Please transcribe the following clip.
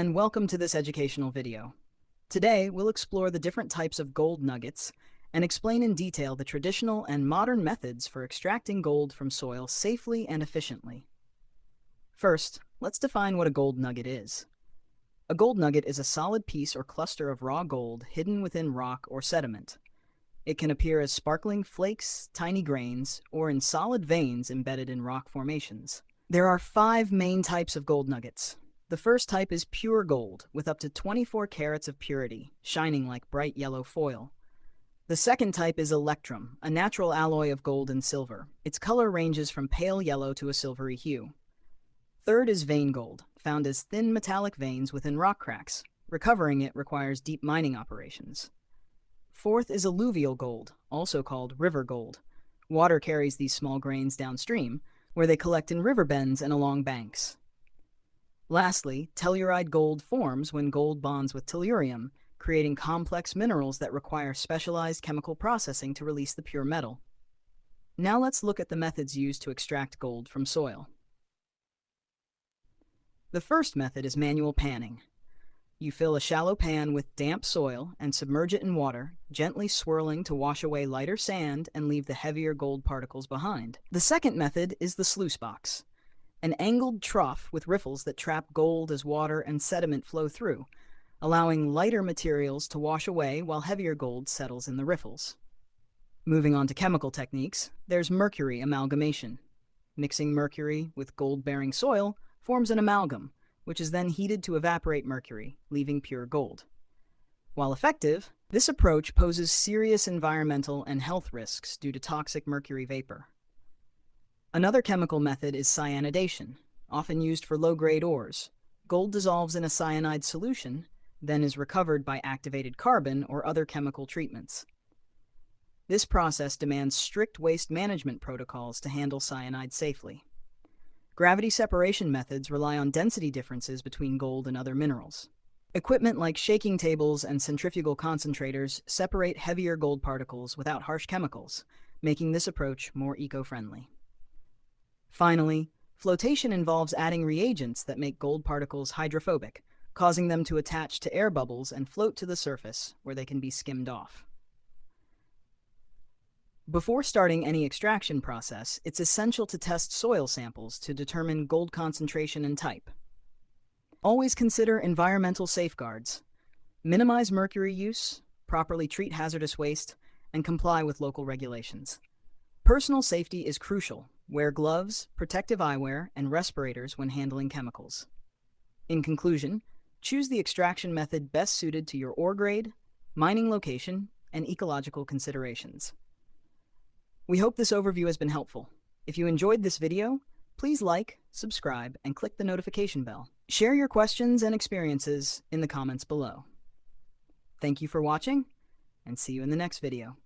and welcome to this educational video. Today, we'll explore the different types of gold nuggets and explain in detail the traditional and modern methods for extracting gold from soil safely and efficiently. First, let's define what a gold nugget is. A gold nugget is a solid piece or cluster of raw gold hidden within rock or sediment. It can appear as sparkling flakes, tiny grains, or in solid veins embedded in rock formations. There are 5 main types of gold nuggets. The first type is pure gold, with up to 24 carats of purity, shining like bright yellow foil. The second type is electrum, a natural alloy of gold and silver. Its color ranges from pale yellow to a silvery hue. Third is vein gold, found as thin metallic veins within rock cracks. Recovering it requires deep mining operations. Fourth is alluvial gold, also called river gold. Water carries these small grains downstream, where they collect in river bends and along banks. Lastly, telluride gold forms when gold bonds with tellurium, creating complex minerals that require specialized chemical processing to release the pure metal. Now let's look at the methods used to extract gold from soil. The first method is manual panning. You fill a shallow pan with damp soil and submerge it in water, gently swirling to wash away lighter sand and leave the heavier gold particles behind. The second method is the sluice box, an angled trough with riffles that trap gold as water and sediment flow through, allowing lighter materials to wash away while heavier gold settles in the riffles. Moving on to chemical techniques, there's mercury amalgamation. Mixing mercury with gold-bearing soil forms an amalgam, which is then heated to evaporate mercury, leaving pure gold. While effective, this approach poses serious environmental and health risks due to toxic mercury vapor. Another chemical method is cyanidation, often used for low-grade ores. Gold dissolves in a cyanide solution, then is recovered by activated carbon or other chemical treatments. This process demands strict waste management protocols to handle cyanide safely. Gravity separation methods rely on density differences between gold and other minerals. Equipment like shaking tables and centrifugal concentrators separate heavier gold particles without harsh chemicals, making this approach more eco-friendly. Finally, flotation involves adding reagents that make gold particles hydrophobic, causing them to attach to air bubbles and float to the surface, where they can be skimmed off. Before starting any extraction process, it's essential to test soil samples to determine gold concentration and type. Always consider environmental safeguards. Minimize mercury use, properly treat hazardous waste, and comply with local regulations. Personal safety is crucial. Wear gloves, protective eyewear, and respirators when handling chemicals. In conclusion, choose the extraction method best suited to your ore grade, mining location, and ecological considerations. We hope this overview has been helpful. If you enjoyed this video, please like, subscribe, and click the notification bell. Share your questions and experiences in the comments below. Thank you for watching, and see you in the next video.